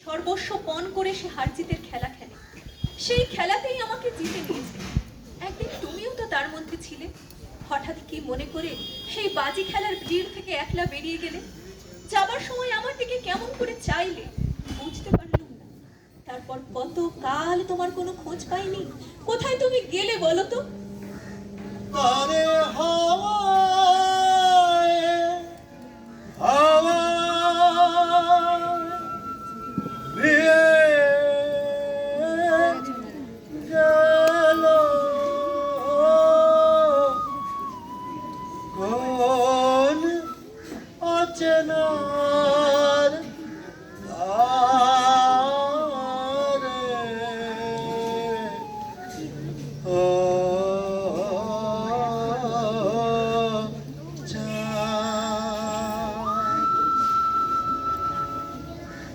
সর্বস্ব পণ করে সে হার জিতের খেলা খেলে। সেই খেলাতেই আমাকে জিতে নিয়েছে। একদিন তুমিও তো তার মধ্যে ছিলে। হঠাৎ কি মনে করে সেই বাজি খেলার ভিড় থেকে একলা বেরিয়ে গেলে। যাবার সময় আমার দিকে কেমন করে চাইলে, বুঝতে পারলাম না। তারপর কত কাল তোমার কোনো খোঁজ পাইনি। কোথায় তুমি গেলে বলো তো? তারে হাওয়া